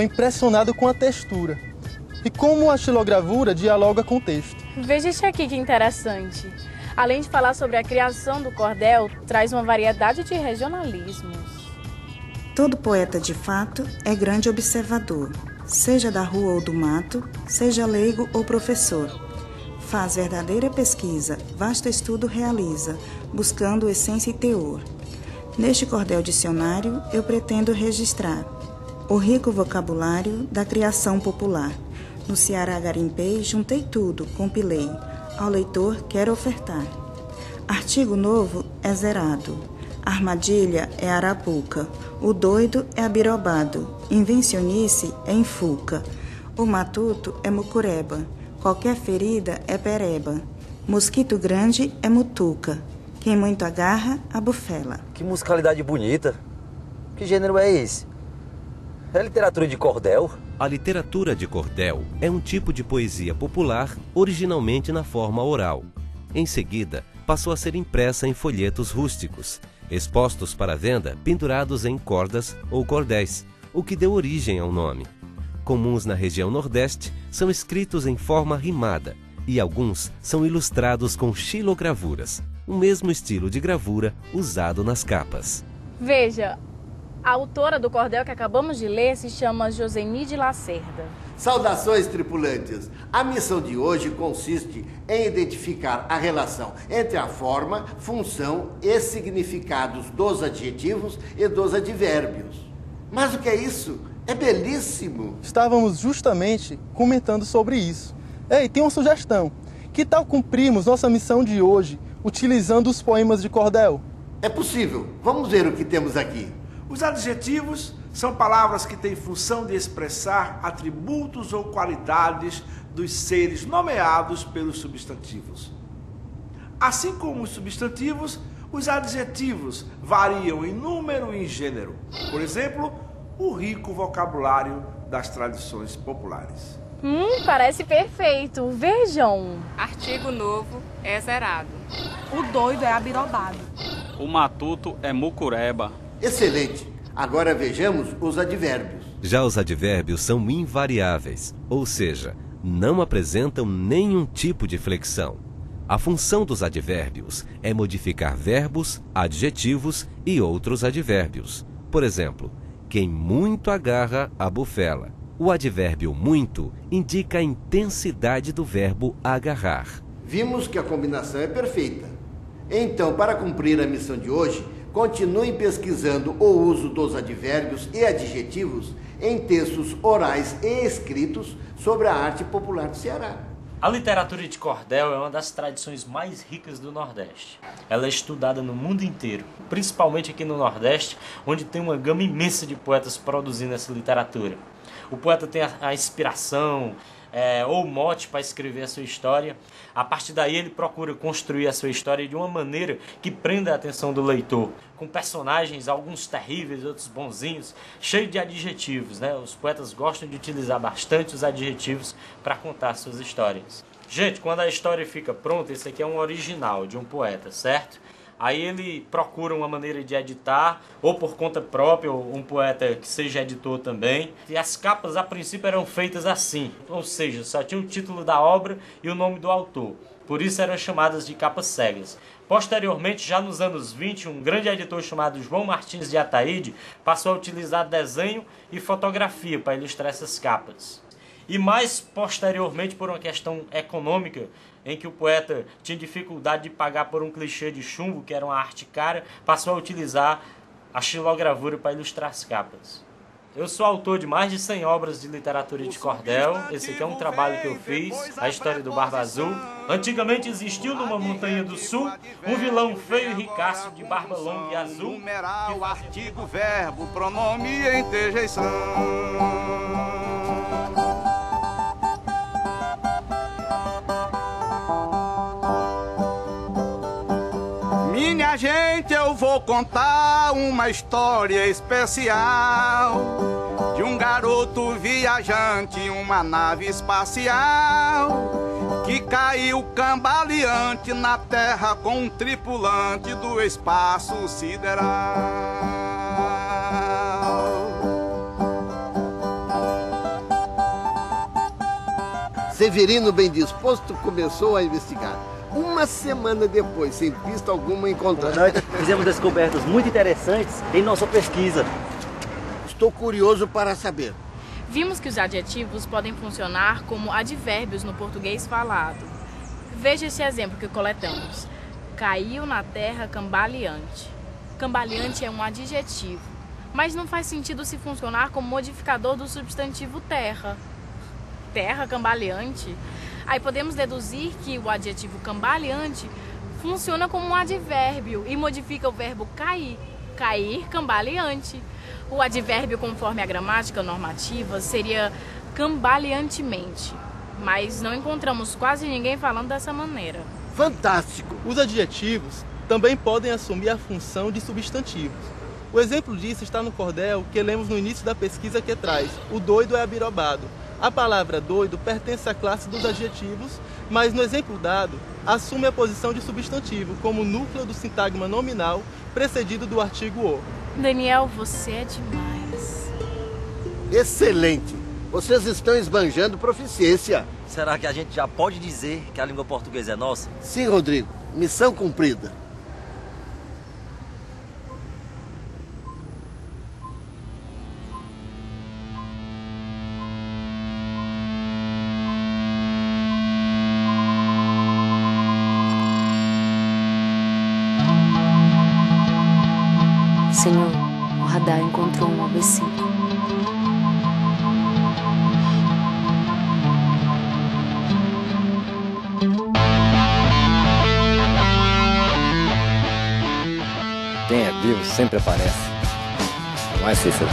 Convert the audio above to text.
Estou impressionado com a textura e como a xilogravura dialoga com o texto. Veja isso aqui que interessante. Além de falar sobre a criação do cordel, traz uma variedade de regionalismos. Todo poeta, de fato, é grande observador, seja da rua ou do mato, seja leigo ou professor. Faz verdadeira pesquisa, vasto estudo realiza, buscando essência e teor. Neste cordel dicionário, eu pretendo registrar o rico vocabulário da criação popular. No Ceará garimpei, juntei tudo, compilei. Ao leitor quero ofertar. Artigo novo é zerado. Armadilha é arapuca. O doido é abirobado. Invencionice é enfuca. O matuto é mucureba. Qualquer ferida é pereba. Mosquito grande é mutuca. Quem muito agarra, abufela. Que musicalidade bonita. Que gênero é esse? É literatura de cordel? A literatura de cordel é um tipo de poesia popular originalmente na forma oral. Em seguida, passou a ser impressa em folhetos rústicos, expostos para venda pendurados em cordas ou cordéis, o que deu origem ao nome. Comuns na região Nordeste, são escritos em forma rimada e alguns são ilustrados com xilogravuras, o mesmo estilo de gravura usado nas capas. Veja, a autora do cordel que acabamos de ler se chama Josenide Lacerda. Saudações, tripulantes! A missão de hoje consiste em identificar a relação entre a forma, função e significados dos adjetivos e dos advérbios. Mas o que é isso? É belíssimo! Estávamos justamente comentando sobre isso. Ei, tem uma sugestão. Que tal cumprirmos nossa missão de hoje utilizando os poemas de cordel? É possível. Vamos ver o que temos aqui. Os adjetivos são palavras que têm função de expressar atributos ou qualidades dos seres nomeados pelos substantivos. Assim como os substantivos, os adjetivos variam em número e em gênero. Por exemplo, o rico vocabulário das tradições populares. Parece perfeito. Vejam. Artigo novo é zerado. O doido é abirobado. O matuto é mucureba. Excelente. Agora vejamos os advérbios. Já os advérbios são invariáveis, ou seja, não apresentam nenhum tipo de flexão. A função dos advérbios é modificar verbos, adjetivos e outros advérbios. Por exemplo, quem muito agarra, abufela. O advérbio muito indica a intensidade do verbo agarrar. Vimos que a combinação é perfeita. Então, para cumprir a missão de hoje, continuem pesquisando o uso dos advérbios e adjetivos em textos orais e escritos sobre a arte popular do Ceará. A literatura de cordel é uma das tradições mais ricas do Nordeste. Ela é estudada no mundo inteiro, principalmente aqui no Nordeste, onde tem uma gama imensa de poetas produzindo essa literatura. O poeta tem a inspiração ou mote para escrever a sua história. A partir daí ele procura construir a sua história de uma maneira que prenda a atenção do leitor, com personagens, alguns terríveis, outros bonzinhos, cheios de adjetivos, né? Os poetas gostam de utilizar bastante os adjetivos para contar suas histórias. Gente, quando a história fica pronta, esse aqui é um original de um poeta, certo? Aí ele procura uma maneira de editar, ou por conta própria, ou um poeta que seja editor também. E as capas, a princípio, eram feitas assim, ou seja, só tinha o título da obra e o nome do autor. Por isso eram chamadas de capas cegas. Posteriormente, já nos anos 20, um grande editor chamado João Martins de Ataíde passou a utilizar desenho e fotografia para ilustrar essas capas. E mais posteriormente, por uma questão econômica, em que o poeta tinha dificuldade de pagar por um clichê de chumbo, que era uma arte cara, passou a utilizar a xilogravura para ilustrar as capas. Eu sou autor de mais de 100 obras de literatura de cordel. Esse aqui é um trabalho que eu fiz, a história do Barba Azul. Antigamente existiu numa montanha do sul um vilão feio e ricaço de barba longa e azul. Numeral, artigo, verbo, pronome e interjeição. Minha gente, eu vou contar uma história especial de um garoto viajante em uma nave espacial que caiu cambaleante na terra com um tripulante do espaço sideral. Severino, bem disposto, começou a investigar. Uma semana depois, sem pista alguma encontrada. Nós fizemos descobertas muito interessantes em nossa pesquisa. Estou curioso para saber. Vimos que os adjetivos podem funcionar como advérbios no português falado. Veja esse exemplo que coletamos. Caiu na terra cambaleante. Cambaleante é um adjetivo, mas não faz sentido se funcionar como modificador do substantivo terra. Terra cambaleante? Aí podemos deduzir que o adjetivo cambaleante funciona como um advérbio e modifica o verbo cair. Cair cambaleante. O advérbio, conforme a gramática normativa, seria cambaleantemente. Mas não encontramos quase ninguém falando dessa maneira. Fantástico! Os adjetivos também podem assumir a função de substantivos. O exemplo disso está no cordel que lemos no início da pesquisa que traz o doido é abirobado. A palavra doido pertence à classe dos adjetivos, mas no exemplo dado, assume a posição de substantivo, como núcleo do sintagma nominal, precedido do artigo o. Daniel, você é demais. Excelente! Vocês estão esbanjando proficiência. Será que a gente já pode dizer que a língua portuguesa é nossa? Sim, Rodrigo. Missão cumprida. Senhor, o radar encontrou um ABC. Quem é vivo sempre aparece. Não é, Cícero?